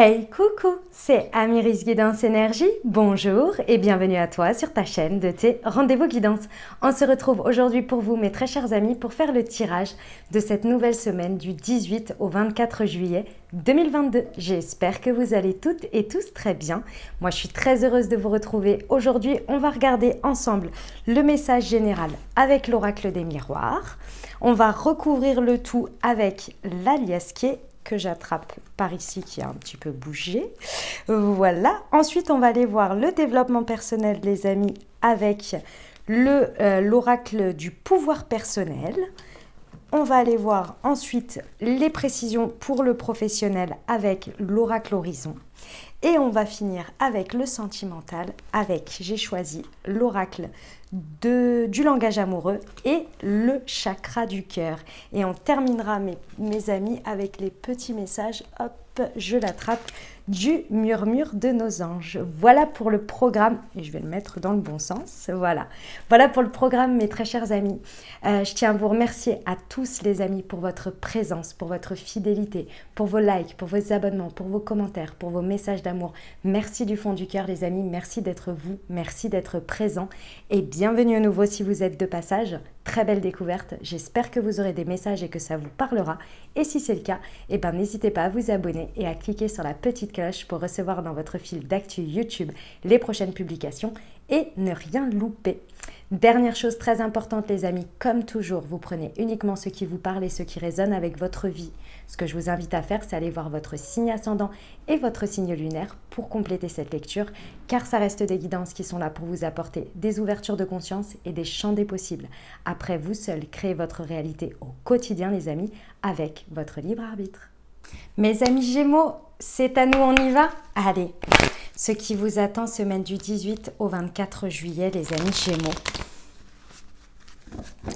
Hey, coucou, c'est Amiris Guidance Énergie. Bonjour et bienvenue à toi sur ta chaîne de tes rendez-vous guidance. On se retrouve aujourd'hui pour vous, mes très chers amis, pour faire le tirage de cette nouvelle semaine du 18 au 24 juillet 2022. J'espère que vous allez toutes et tous très bien. Moi, je suis très heureuse de vous retrouver. Aujourd'hui, on va regarder ensemble le message général avec l'oracle des miroirs. On va recouvrir le tout avec la liasquée que j'attrape par ici qui a un petit peu bougé. Voilà. Ensuite, on va aller voir le développement personnel, les amis, avec l'oracle du pouvoir personnel. On va aller voir ensuite les précisions pour le professionnel avec l'oracle horizon. Et on va finir avec le sentimental, j'ai choisi l'oracle du langage amoureux et le chakra du cœur. Et on terminera, mes amis, avec les petits messages, hop, je l'attrape, du murmure de nos anges. Voilà pour le programme, et je vais le mettre dans le bon sens, voilà pour le programme, mes très chers amis. Je tiens à vous remercier à tous les amis pour votre présence, pour votre fidélité, pour vos likes, pour vos abonnements, pour vos commentaires, pour vos messages d'amour. Merci du fond du cœur, les amis, merci d'être vous, merci d'être présents, et bienvenue à nouveau si vous êtes de passage. Très belle découverte, j'espère que vous aurez des messages et que ça vous parlera. Et si c'est le cas, n'hésitez pas à vous abonner et à cliquer sur la petite cloche pour recevoir dans votre fil d'actu YouTube les prochaines publications et ne rien louper. Dernière chose très importante, les amis, comme toujours, vous prenez uniquement ce qui vous parle et ce qui résonne avec votre vie. Ce que je vous invite à faire, c'est aller voir votre signe ascendant et votre signe lunaire pour compléter cette lecture, car ça reste des guidances qui sont là pour vous apporter des ouvertures de conscience et des champs des possibles. Après, vous seul créez votre réalité au quotidien, les amis, avec votre libre arbitre. Mes amis Gémeaux, c'est à nous, on y va? Allez, ce qui vous attend semaine du 18 au 24 juillet, les amis Gémeaux.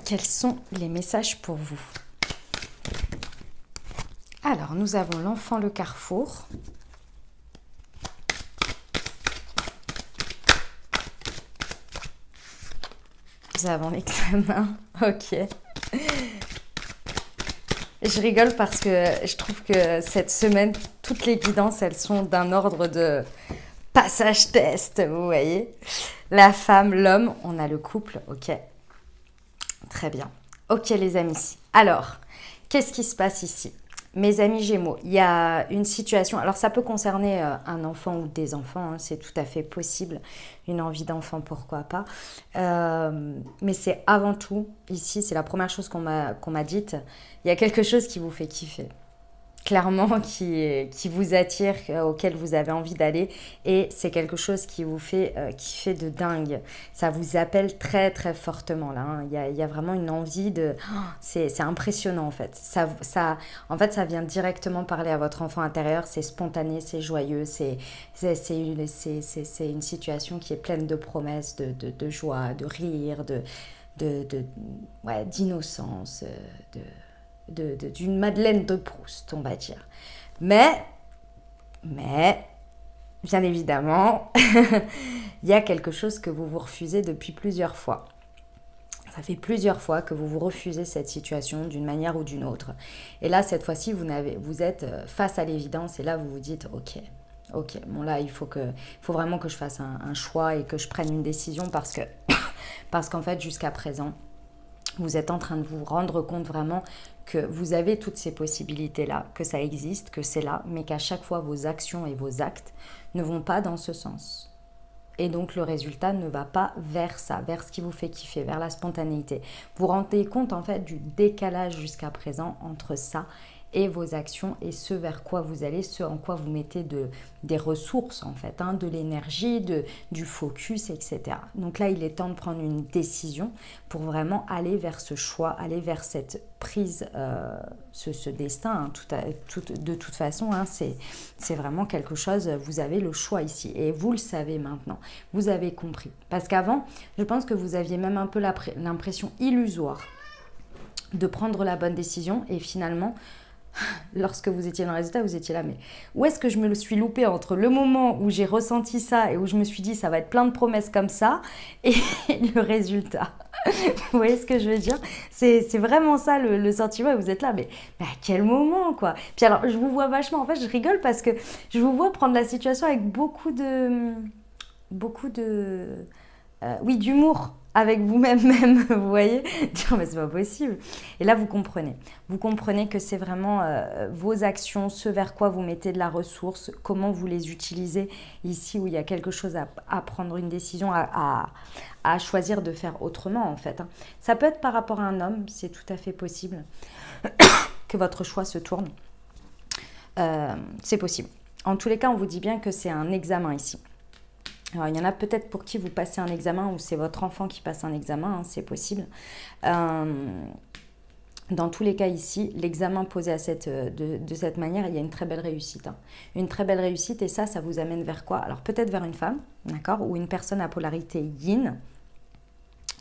Quels sont les messages pour vous? Alors, nous avons l'enfant le carrefour. Nous avons l'examen. Ok. Je rigole parce que je trouve que cette semaine, toutes les guidances, elles sont d'un ordre de passage test, vous voyez. La femme, l'homme, on a le couple, ok. Très bien. Ok les amis. Alors, qu'est-ce qui se passe ici? Mes amis Gémeaux, il y a une situation, alors ça peut concerner un enfant ou des enfants, hein, c'est tout à fait possible, une envie d'enfant, pourquoi pas. Mais c'est avant tout, ici, c'est la première chose qu'on m'a dite, il y a quelque chose qui vous fait kiffer. Clairement, qui vous attire, auquel vous avez envie d'aller, et c'est quelque chose qui vous fait kiffer de dingue. Ça vous appelle très très fortement là. Hein. Il y a vraiment une envie de. Oh, c'est impressionnant en fait. En fait, ça vient directement parler à votre enfant intérieur. C'est spontané, c'est joyeux, c'est une situation qui est pleine de promesses, de joie, de rire, d'innocence, d'une Madeleine de Proust, on va dire. Mais, bien évidemment, il y a quelque chose que vous vous refusez depuis plusieurs fois. Ça fait plusieurs fois que vous vous refusez cette situation d'une manière ou d'une autre. Et là, cette fois-ci, vous êtes face à l'évidence et là, vous vous dites, ok, bon là, il faut vraiment que je fasse un choix et que je prenne une décision parce qu'en fait, jusqu'à présent, vous êtes en train de vous rendre compte vraiment que vous avez toutes ces possibilités-là, que ça existe, que c'est là, mais qu'à chaque fois, vos actions et vos actes ne vont pas dans ce sens. Et donc, le résultat ne va pas vers ça, vers ce qui vous fait kiffer, vers la spontanéité. Vous vous rendez compte, en fait, du décalage jusqu'à présent entre ça et vos actions et ce vers quoi vous allez, ce en quoi vous mettez des ressources en fait, hein, de l'énergie, du focus, etc. Donc là, il est temps de prendre une décision pour vraiment aller vers ce choix, aller vers cette prise, ce destin. Hein, de toute façon, hein, c'est vraiment quelque chose, vous avez le choix ici et vous le savez maintenant, vous avez compris. Parce qu'avant, je pense que vous aviez même un peu l'impression illusoire de prendre la bonne décision et finalement, lorsque vous étiez dans le résultat, vous étiez là, mais où est-ce que je me le suis loupé entre le moment où j'ai ressenti ça et où je me suis dit ça va être plein de promesses comme ça et le résultat. Vous voyez ce que je veux dire? C'est vraiment ça le sentiment et vous êtes là, mais à quel moment quoi? Puis alors, je vous vois vachement, en fait, je rigole parce que je vous vois prendre la situation avec beaucoup de, oui, d'humour avec vous-même, même, vous voyez, dire mais c'est pas possible. Et là, vous comprenez que c'est vraiment vos actions, ce vers quoi vous mettez de la ressource, comment vous les utilisez ici où il y a quelque chose à prendre une décision, à choisir de faire autrement en fait. Ça peut être par rapport à un homme, c'est tout à fait possible que votre choix se tourne. C'est possible. En tous les cas, on vous dit bien que c'est un examen ici. Alors, il y en a peut-être pour qui vous passez un examen ou c'est votre enfant qui passe un examen, hein, c'est possible. Dans tous les cas ici, l'examen posé de cette manière, il y a une très belle réussite. Hein. Une très belle réussite et ça vous amène vers quoi? Alors peut-être vers une femme, d'accord, ou une personne à polarité yin.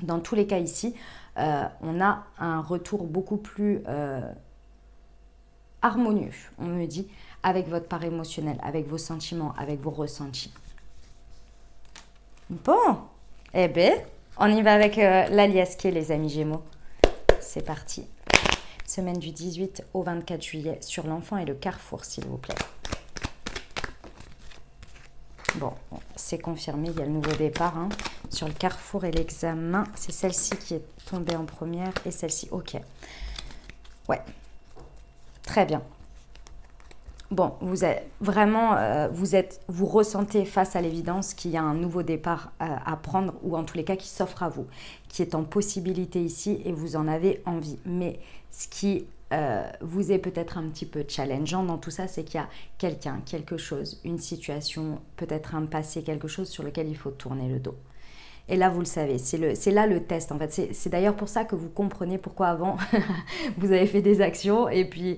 Dans tous les cas ici, on a un retour beaucoup plus harmonieux, on me dit, avec votre part émotionnelle, avec vos sentiments, avec vos ressentis. Bon, eh bien, on y va avec l'alias qui est les amis Gémeaux. C'est parti. Semaine du 18 au 24 juillet sur l'enfant et le carrefour, s'il vous plaît. Bon, c'est confirmé, il y a le nouveau départ. Hein. Sur le carrefour et l'examen, c'est celle-ci qui est tombée en première et celle-ci, ok. Ouais, très bien. Bon, vous êtes vraiment, vous ressentez face à l'évidence qu'il y a un nouveau départ à prendre ou en tous les cas qui s'offre à vous, qui est en possibilité ici et vous en avez envie. Mais ce qui vous est peut-être un petit peu challengeant dans tout ça, c'est qu'il y a quelqu'un, quelque chose, une situation, peut-être un passé, quelque chose sur lequel il faut tourner le dos. Et là, vous le savez, c'est là le test en fait. C'est d'ailleurs pour ça que vous comprenez pourquoi avant, vous avez fait des actions et puis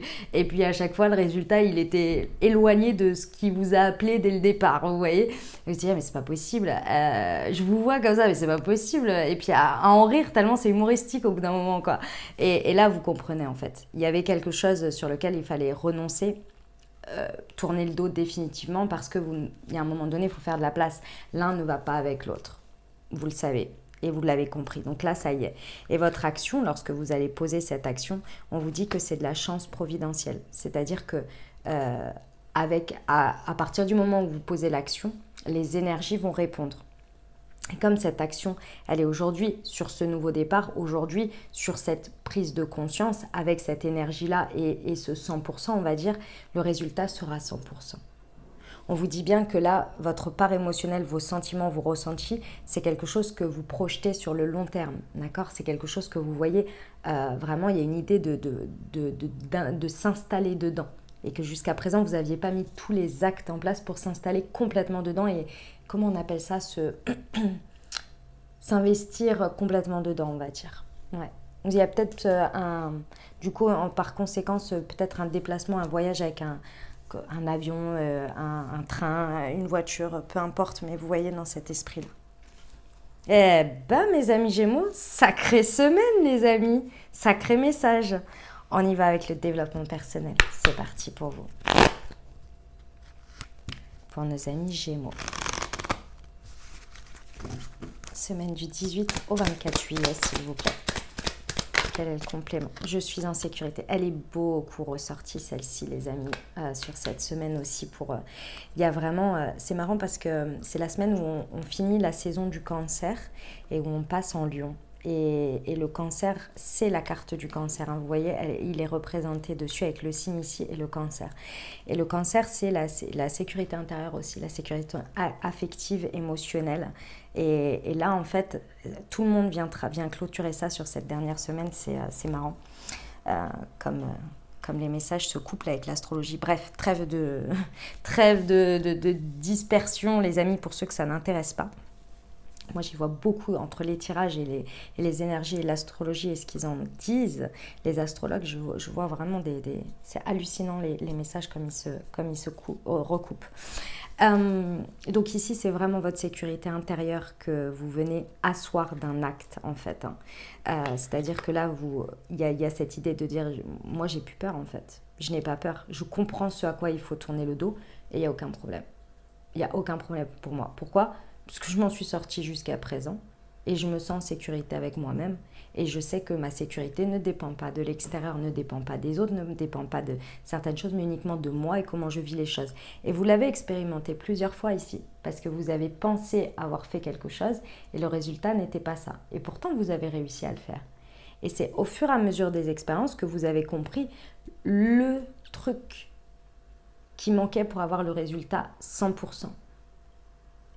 à chaque fois, le résultat, il était éloigné de ce qui vous a appelé dès le départ, vous voyez. Vous vous dites, mais c'est pas possible, je vous vois comme ça, mais c'est pas possible. Et puis à en rire tellement c'est humoristique au bout d'un moment, quoi. Et là, vous comprenez en fait. Il y avait quelque chose sur lequel il fallait renoncer. Tourner le dos définitivement parce que il y a un moment donné, il faut faire de la place. L'un ne va pas avec l'autre. Vous le savez et vous l'avez compris. Donc là, ça y est. Et votre action, lorsque vous allez poser cette action, on vous dit que c'est de la chance providentielle. C'est-à-dire que à partir du moment où vous posez l'action, les énergies vont répondre. Et comme cette action, elle est aujourd'hui sur ce nouveau départ, aujourd'hui sur cette prise de conscience, avec cette énergie-là et ce 100%, on va dire, le résultat sera 100%. On vous dit bien que là, votre part émotionnelle, vos sentiments, vos ressentis, c'est quelque chose que vous projetez sur le long terme, d'accord? C'est quelque chose que vous voyez, vraiment, il y a une idée de s'installer dedans. Et que jusqu'à présent, vous n'aviez pas mis tous les actes en place pour s'installer complètement dedans. Et comment on appelle ça? S'investir complètement dedans, on va dire. Ouais. Il y a peut-être du coup, par conséquence, peut-être un déplacement, un voyage avec un avion, un train, une voiture, peu importe, mais vous voyez dans cet esprit-là. Eh ben, mes amis Gémeaux, sacrée semaine, les amis, sacré message. On y va avec le développement personnel. C'est parti pour vous. Pour nos amis Gémeaux. Semaine du 18 au 24 juillet, s'il vous plaît. Quel est le complément? Je suis en sécurité. Elle est beaucoup ressortie, celle-ci, les amis, sur cette semaine aussi. Il y a vraiment... c'est marrant parce que c'est la semaine où on finit la saison du cancer et où on passe en lion. Et le cancer, c'est la carte du cancer. Hein. Vous voyez, il est représenté dessus avec le signe ici et le cancer. Et le cancer, c'est la sécurité intérieure aussi, la sécurité affective, émotionnelle. Et là, en fait, tout le monde vient clôturer ça sur cette dernière semaine. C'est marrant. Comme les messages se couplent avec l'astrologie. Bref, trêve de dispersion, les amis, pour ceux que ça n'intéresse pas. Moi, j'y vois beaucoup entre les tirages et les énergies et l'astrologie et ce qu'ils en disent. Les astrologues, je vois vraiment c'est hallucinant les messages comme ils se recoupent. Donc ici, c'est vraiment votre sécurité intérieure que vous venez asseoir d'un acte, en fait. Hein. C'est-à-dire que là, il y a cette idée de dire, moi, j'ai plus peur, en fait. Je n'ai pas peur. Je comprends ce à quoi il faut tourner le dos et il n'y a aucun problème. Il n'y a aucun problème pour moi. Pourquoi? Parce que je m'en suis sortie jusqu'à présent et je me sens en sécurité avec moi-même. Et je sais que ma sécurité ne dépend pas de l'extérieur, ne dépend pas des autres, ne dépend pas de certaines choses, mais uniquement de moi et comment je vis les choses. Et vous l'avez expérimenté plusieurs fois ici, parce que vous avez pensé avoir fait quelque chose et le résultat n'était pas ça. Et pourtant, vous avez réussi à le faire. Et c'est au fur et à mesure des expériences que vous avez compris le truc qui manquait pour avoir le résultat 100%.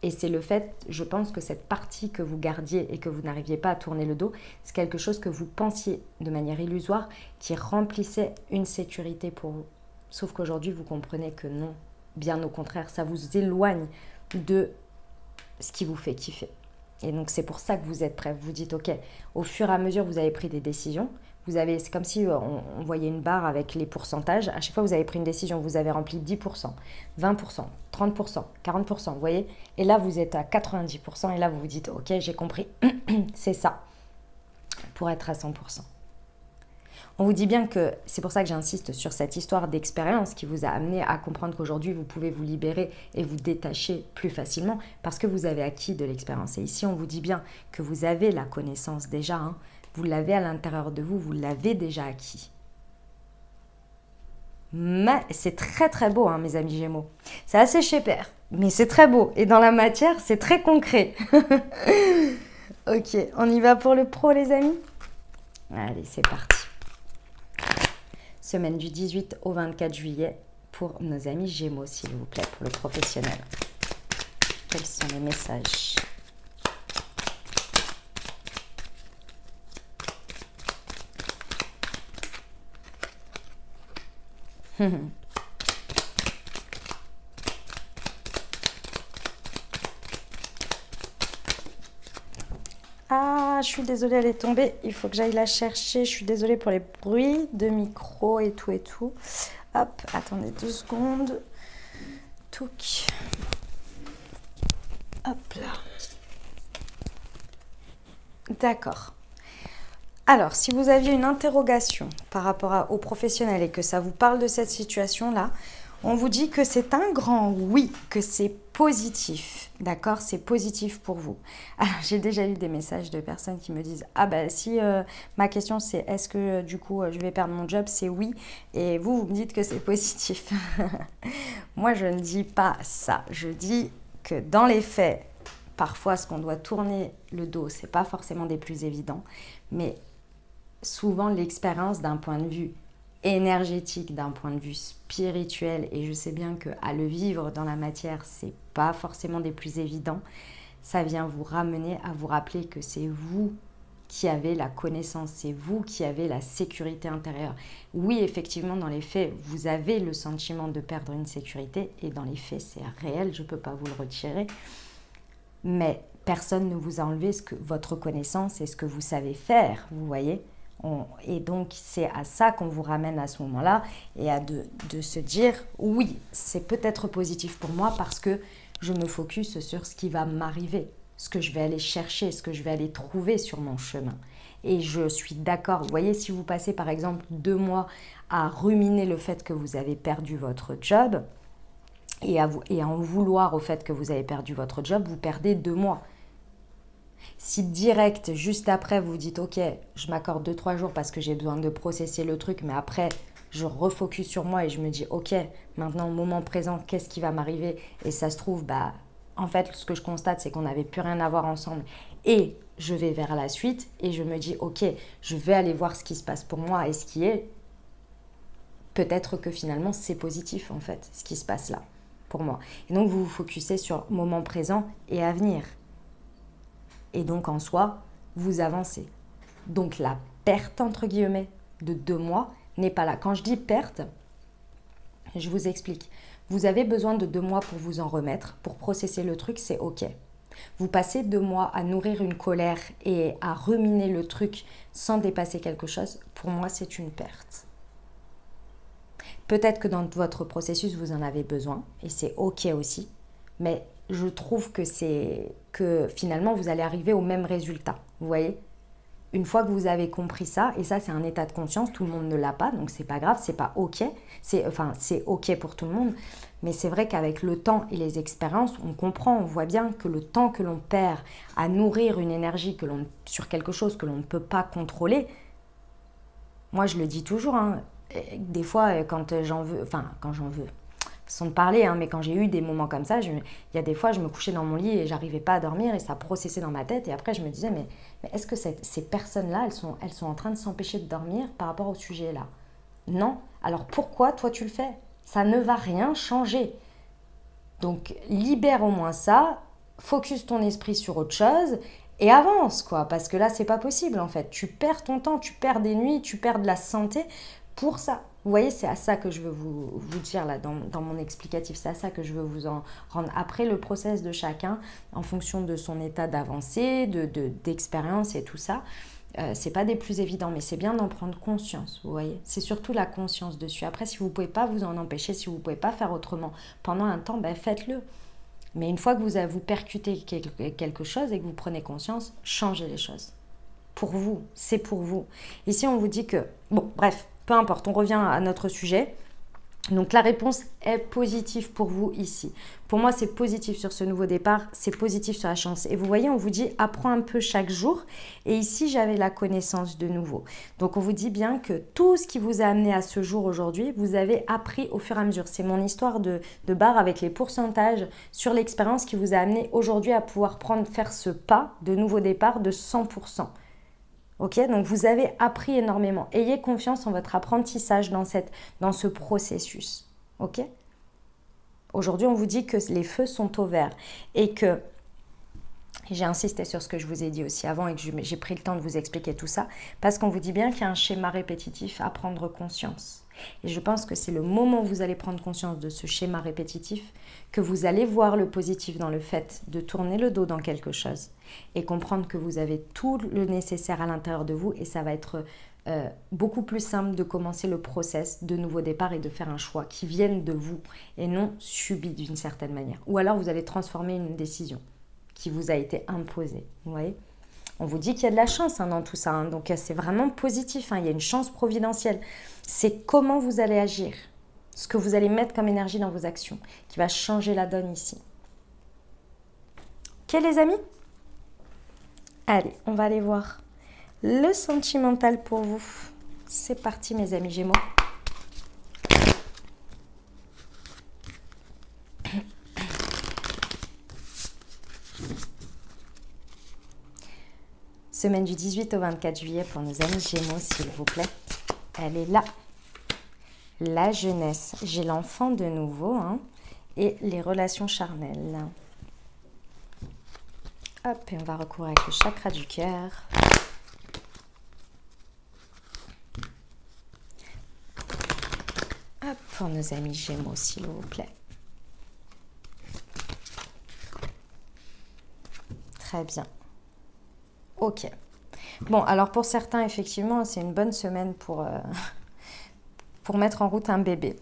Et c'est le fait, je pense que cette partie que vous gardiez et que vous n'arriviez pas à tourner le dos, c'est quelque chose que vous pensiez de manière illusoire qui remplissait une sécurité pour vous. Sauf qu'aujourd'hui, vous comprenez que non, bien au contraire, ça vous éloigne de ce qui vous fait kiffer. Et donc, c'est pour ça que vous êtes prêt. Vous dites, ok, au fur et à mesure, vous avez pris des décisions. C'est comme si on voyait une barre avec les pourcentages. À chaque fois, vous avez pris une décision. Vous avez rempli 10%, 20%, 30%, 40%. Vous voyez? Et là, vous êtes à 90%. Et là, vous vous dites, ok, j'ai compris. C'est ça. Pour être à 100%. On vous dit bien que c'est pour ça que j'insiste sur cette histoire d'expérience qui vous a amené à comprendre qu'aujourd'hui, vous pouvez vous libérer et vous détacher plus facilement parce que vous avez acquis de l'expérience. Et ici, on vous dit bien que vous avez la connaissance déjà. Hein. Vous l'avez à l'intérieur de vous, vous l'avez déjà acquis. Mais c'est très très beau, hein, mes amis Gémeaux. C'est assez chez-père, mais c'est très beau. Et dans la matière, c'est très concret. Ok, on y va pour le pro, les amis? Allez, c'est parti. Semaine du 18 au 24 juillet pour nos amis Gémeaux, s'il vous plaît, pour le professionnel. Quels sont les messages? Ah, je suis désolée, elle est tombée. Il faut que j'aille la chercher. Je suis désolée pour les bruits de micro et tout et tout. Hop, attendez 2 secondes. Touc. Hop là. D'accord. Alors, si vous aviez une interrogation par rapport aux professionnels et que ça vous parle de cette situation-là, on vous dit que c'est un grand oui, que c'est positif, d'accord? C'est positif pour vous. Alors, j'ai déjà eu des messages de personnes qui me disent « Ah ben si ma question c'est est-ce que du coup je vais perdre mon job ?» C'est oui. Et vous, vous me dites que c'est positif. Moi, je ne dis pas ça. Je dis que dans les faits, parfois ce qu'on doit tourner le dos, c'est pas forcément des plus évidents, mais souvent l'expérience d'un point de vue énergétique, d'un point de vue spirituel, et je sais bien qu'à le vivre dans la matière, c'est pas forcément des plus évidents, ça vient vous ramener à vous rappeler que c'est vous qui avez la connaissance, c'est vous qui avez la sécurité intérieure. Oui, effectivement, dans les faits, vous avez le sentiment de perdre une sécurité, et dans les faits, c'est réel, je ne peux pas vous le retirer, mais personne ne vous a enlevé votre connaissance et ce que vous savez faire, vous voyez. Et donc, c'est à ça qu'on vous ramène à ce moment-là et à de se dire, oui, c'est peut-être positif pour moi parce que je me focus sur ce qui va m'arriver, ce que je vais aller chercher, ce que je vais aller trouver sur mon chemin. Et je suis d'accord, vous voyez, si vous passez par exemple 2 mois à ruminer le fait que vous avez perdu votre job et à en vouloir au fait que vous avez perdu votre job, vous perdez 2 mois. Si direct, juste après, vous dites « Ok, je m'accorde 2-3 jours parce que j'ai besoin de processer le truc, mais après, je refocus sur moi et je me dis « Ok, maintenant, au moment présent, qu'est-ce qui va m'arriver ?» Et ça se trouve, en fait, ce que je constate, c'est qu'on n'avait plus rien à voir ensemble. Et je vais vers la suite et je me dis « Ok, je vais aller voir ce qui se passe pour moi et ce qui est. » Peut-être que finalement, c'est positif, en fait, ce qui se passe là, pour moi. Et donc, vous vous focussez sur moment présent et avenir. Et donc, en soi, vous avancez. Donc, la perte, entre guillemets, de 2 mois n'est pas là. Quand je dis perte, je vous explique. Vous avez besoin de 2 mois pour vous en remettre, pour processer le truc, c'est OK. Vous passez 2 mois à nourrir une colère et à ruminer le truc sans dépasser quelque chose, pour moi, c'est une perte. Peut-être que dans votre processus, vous en avez besoin, et c'est OK aussi. mais je trouve que finalement vous allez arriver au même résultat, vous voyez. Une fois que vous avez compris ça, et ça c'est un état de conscience, tout le monde ne l'a pas, donc c'est pas grave, c'est pas ok, c'est ok pour tout le monde, mais c'est vrai qu'avec le temps et les expériences, on comprend, on voit bien que le temps que l'on perd à nourrir une énergie sur quelque chose que l'on ne peut pas contrôler, moi je le dis toujours, hein, des fois quand j'en veux, façon de parler, hein, mais quand j'ai eu des moments comme ça, il y a des fois, je me couchais dans mon lit et j'arrivais pas à dormir et ça processait dans ma tête. Et après, je me disais, mais est-ce que ces personnes-là, elles sont en train de s'empêcher de dormir par rapport au sujet-là? Non. Alors pourquoi toi tu le fais? Ça ne va rien changer. Donc libère au moins ça, focus ton esprit sur autre chose et avance, quoi. Parce que là, c'est pas possible en fait. Tu perds ton temps, tu perds des nuits, tu perds de la santé pour ça. Vous voyez, c'est à ça que je veux vous dire là dans mon explicatif, c'est à ça que je veux vous en rendre. Après, le process de chacun, en fonction de son état d'avancée, d'expérience et tout ça, c'est pas des plus évidents, mais c'est bien d'en prendre conscience, vous voyez. C'est surtout la conscience dessus. Après, si vous pouvez pas vous en empêcher, si vous pouvez pas faire autrement pendant un temps, ben faites-le. Mais une fois que vous percutez quelque chose et que vous prenez conscience, changez les choses. Pour vous, c'est pour vous. Ici, on vous dit que... Bon, bref, peu importe, on revient à notre sujet. Donc, la réponse est positive pour vous ici. Pour moi, c'est positif sur ce nouveau départ, c'est positif sur la chance. Et vous voyez, on vous dit, apprends un peu chaque jour. Et ici, j'avais la connaissance de nouveau. Donc, on vous dit bien que tout ce qui vous a amené à ce jour aujourd'hui, vous avez appris au fur et à mesure. C'est mon histoire de barre avec les pourcentages sur l'expérience qui vous a amené aujourd'hui à pouvoir faire ce pas de nouveau départ de 100%. Ok, donc vous avez appris énormément. Ayez confiance en votre apprentissage dans ce processus. Ok. Aujourd'hui, on vous dit que les feux sont au vert et que, j'ai insisté sur ce que je vous ai dit aussi avant et que j'ai pris le temps de vous expliquer tout ça, parce qu'on vous dit bien qu'il y a un schéma répétitif à prendre conscience. Et je pense que c'est le moment où vous allez prendre conscience de ce schéma répétitif que vous allez voir le positif dans le fait de tourner le dos dans quelque chose et comprendre que vous avez tout le nécessaire à l'intérieur de vous et ça va être beaucoup plus simple de commencer le process de nouveau départ et de faire un choix qui vienne de vous et non subi d'une certaine manière. Ou alors vous allez transformer une décision qui vous a été imposée, vous voyez. On vous dit qu'il y a de la chance dans tout ça, donc c'est vraiment positif, il y a une chance providentielle. C'est comment vous allez agir, ce que vous allez mettre comme énergie dans vos actions, qui va changer la donne ici. Ok les amis? Allez, on va aller voir le sentimental pour vous. C'est parti mes amis Gémeaux. Semaine du 18 au 24 juillet pour nos amis Gémeaux, s'il vous plaît. Elle est là. La jeunesse. J'ai l'enfant de nouveau. Et les relations charnelles. Hop, et on va recourir avec le chakra du cœur. Hop, pour nos amis Gémeaux, s'il vous plaît. Très bien. Ok. Bon, alors pour certains, effectivement, c'est une bonne semaine pour mettre en route un bébé.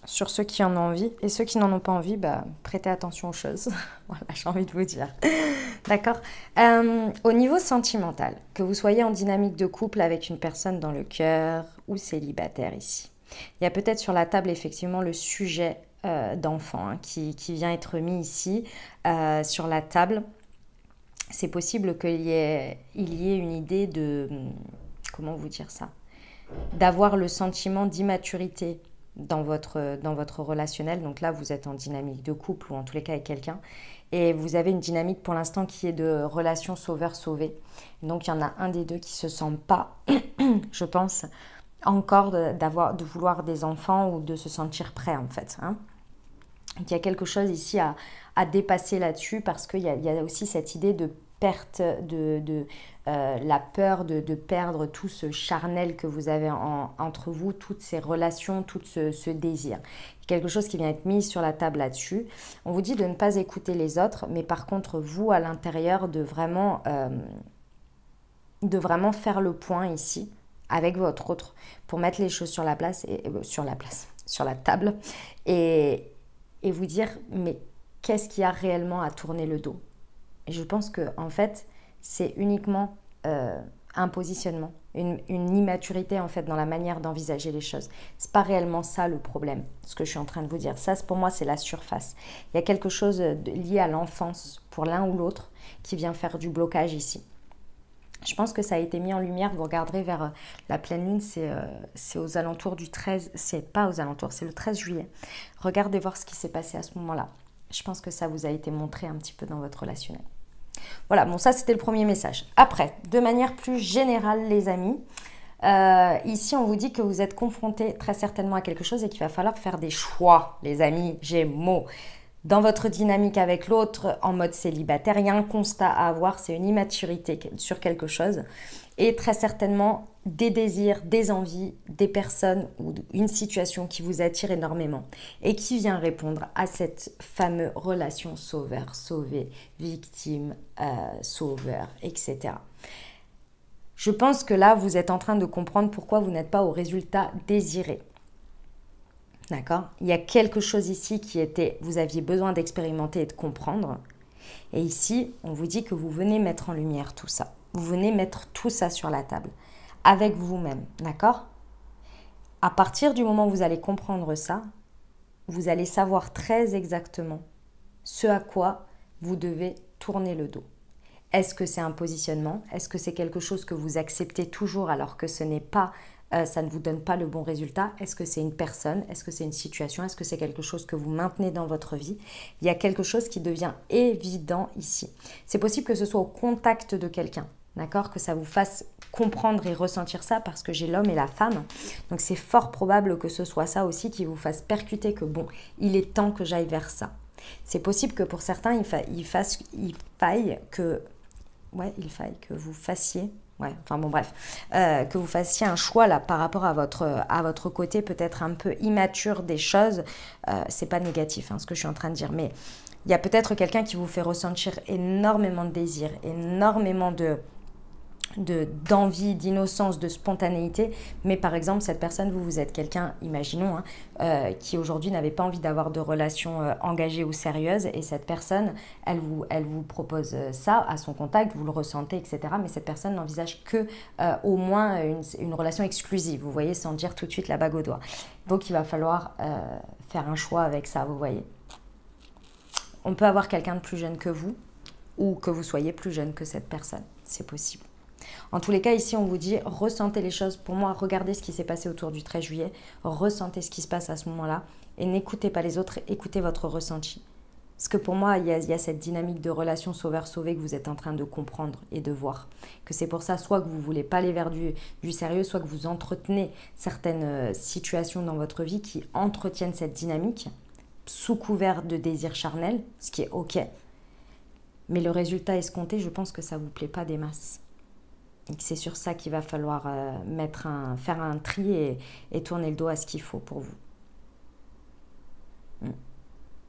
Sur ceux qui en ont envie. Et ceux qui n'en ont pas envie, prêtez attention aux choses. Voilà, j'ai envie de vous dire. D'accord. Au niveau sentimental, que vous soyez en dynamique de couple avec une personne dans le cœur ou célibataire ici. Il y a peut-être sur la table, effectivement, le sujet d'enfant qui vient être mis ici sur la table. C'est possible qu'il y ait une idée de... Comment vous dire ça? D'avoir le sentiment d'immaturité dans votre relationnel. Donc là, vous êtes en dynamique de couple ou en tous les cas avec quelqu'un. Et vous avez une dynamique pour l'instant qui est de relation sauveur-sauvé. Donc il y en a un des deux qui ne se sent pas, je pense, encore de vouloir des enfants ou de se sentir prêt en fait. Donc il y a quelque chose ici à dépasser là-dessus parce qu'il y a aussi cette idée de perte, la peur de perdre tout ce charnel que vous avez entre vous, toutes ces relations, tout ce désir. Quelque chose qui vient être mis sur la table là-dessus. On vous dit de ne pas écouter les autres, mais par contre, vous, à l'intérieur, de vraiment faire le point ici avec votre autre pour mettre les choses sur la table et vous dire, mais qu'est-ce qu'il y a réellement à tourner le dos. Et je pense que en fait, c'est uniquement un positionnement, une immaturité en fait dans la manière d'envisager les choses. C'est pas réellement ça le problème, ce que je suis en train de vous dire. Ça, pour moi, c'est la surface. Il y a quelque chose lié à l'enfance pour l'un ou l'autre qui vient faire du blocage ici. Je pense que ça a été mis en lumière, vous regarderez vers la pleine lune, c'est aux alentours du 13, c'est pas aux alentours, c'est le 13 juillet. Regardez voir ce qui s'est passé à ce moment-là. Je pense que ça vous a été montré un petit peu dans votre relationnel. Voilà, bon ça c'était le premier message. Après, de manière plus générale les amis, ici on vous dit que vous êtes confrontés très certainement à quelque chose et qu'il va falloir faire des choix, les amis Gémeaux. Dans votre dynamique avec l'autre, en mode célibataire, il y a un constat à avoir, c'est une immaturité sur quelque chose. Et très certainement des désirs, des envies, des personnes ou une situation qui vous attire énormément. Et qui vient répondre à cette fameuse relation sauveur-sauvé, victime, sauveur, etc. Je pense que là, vous êtes en train de comprendre pourquoi vous n'êtes pas au résultat désiré. D'accord? Il y a quelque chose ici qui était, vous aviez besoin d'expérimenter et de comprendre. Et ici, on vous dit que vous venez mettre en lumière tout ça. Vous venez mettre tout ça sur la table, avec vous-même, d'accord? À partir du moment où vous allez comprendre ça, vous allez savoir très exactement ce à quoi vous devez tourner le dos. Est-ce que c'est un positionnement? Est-ce que c'est quelque chose que vous acceptez toujours alors que ce n'est pas... ça ne vous donne pas le bon résultat? Est-ce que c'est une personne? Est-ce que c'est une situation? Est-ce que c'est quelque chose que vous maintenez dans votre vie? Il y a quelque chose qui devient évident ici. C'est possible que ce soit au contact de quelqu'un, d'accord? Que ça vous fasse comprendre et ressentir ça parce que j'ai l'homme et la femme. Donc c'est fort probable que ce soit ça aussi qui vous fasse percuter que bon, il est temps que j'aille vers ça. C'est possible que pour certains, il faille que vous fassiez... Ouais, enfin bon bref, que vous fassiez un choix là par rapport à votre côté peut-être un peu immature des choses, c'est pas négatif ce que je suis en train de dire, mais il y a peut-être quelqu'un qui vous fait ressentir énormément de désir, énormément d'envie, d'innocence, de spontanéité, mais par exemple cette personne, vous êtes quelqu'un, imaginons, qui aujourd'hui n'avait pas envie d'avoir de relations engagées ou sérieuses, et cette personne, elle vous propose ça à son contact, vous le ressentez, etc. Mais cette personne n'envisage que au moins une relation exclusive, vous voyez, sans dire tout de suite la bague au doigt. Donc il va falloir faire un choix avec ça, vous voyez. On peut avoir quelqu'un de plus jeune que vous, ou que vous soyez plus jeune que cette personne, c'est possible. En tous les cas, ici, on vous dit, ressentez les choses. Pour moi, regardez ce qui s'est passé autour du 13 juillet. Ressentez ce qui se passe à ce moment-là. Et n'écoutez pas les autres, écoutez votre ressenti. Parce que pour moi, il y a cette dynamique de relation sauveur-sauvé que vous êtes en train de comprendre et de voir. Que c'est pour ça, soit que vous ne voulez pas aller vers du sérieux, soit que vous entretenez certaines situations dans votre vie qui entretiennent cette dynamique sous couvert de désir charnel, ce qui est OK. Mais le résultat escompté, je pense que ça ne vous plaît pas des masses. Et c'est sur ça qu'il va falloir faire un tri et tourner le dos à ce qu'il faut pour vous.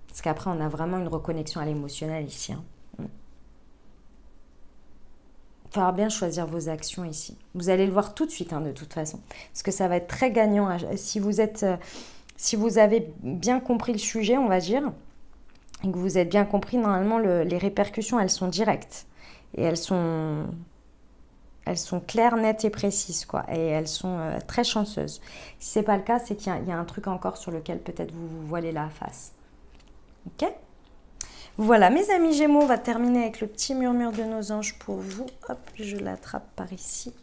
Parce qu'après, on a vraiment une reconnexion à l'émotionnel ici. Il va falloir bien choisir vos actions ici. Vous allez le voir tout de suite, de toute façon. Parce que ça va être très gagnant. Si vous avez bien compris le sujet, on va dire, et que vous êtes bien compris, normalement, les répercussions, elles sont directes. Et elles sont claires, nettes et précises, quoi. Et elles sont très chanceuses. Si ce n'est pas le cas, c'est qu'il y a un truc encore sur lequel peut-être vous vous voilez la face. Ok? Voilà, mes amis Gémeaux, on va terminer avec le petit murmure de nos anges pour vous. Hop, je l'attrape par ici.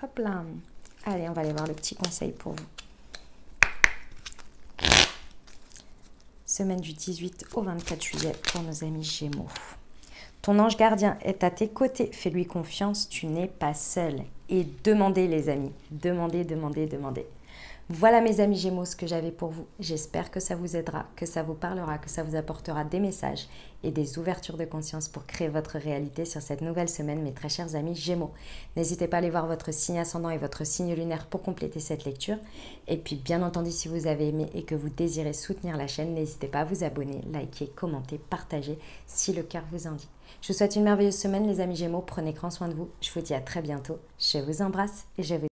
Hop là. Allez, on va aller voir le petit conseil pour vous. Semaine du 18 au 24 juillet pour nos amis Gémeaux. Ton ange gardien est à tes côtés. Fais-lui confiance, tu n'es pas seul. Et demandez les amis. Demandez, demandez, demandez. Voilà mes amis Gémeaux ce que j'avais pour vous. J'espère que ça vous aidera, que ça vous parlera, que ça vous apportera des messages et des ouvertures de conscience pour créer votre réalité sur cette nouvelle semaine, mes très chers amis Gémeaux. N'hésitez pas à aller voir votre signe ascendant et votre signe lunaire pour compléter cette lecture. Et puis bien entendu, si vous avez aimé et que vous désirez soutenir la chaîne, n'hésitez pas à vous abonner, liker, commenter, partager si le cœur vous en dit. Je vous souhaite une merveilleuse semaine les amis Gémeaux. Prenez grand soin de vous. Je vous dis à très bientôt. Je vous embrasse et je vous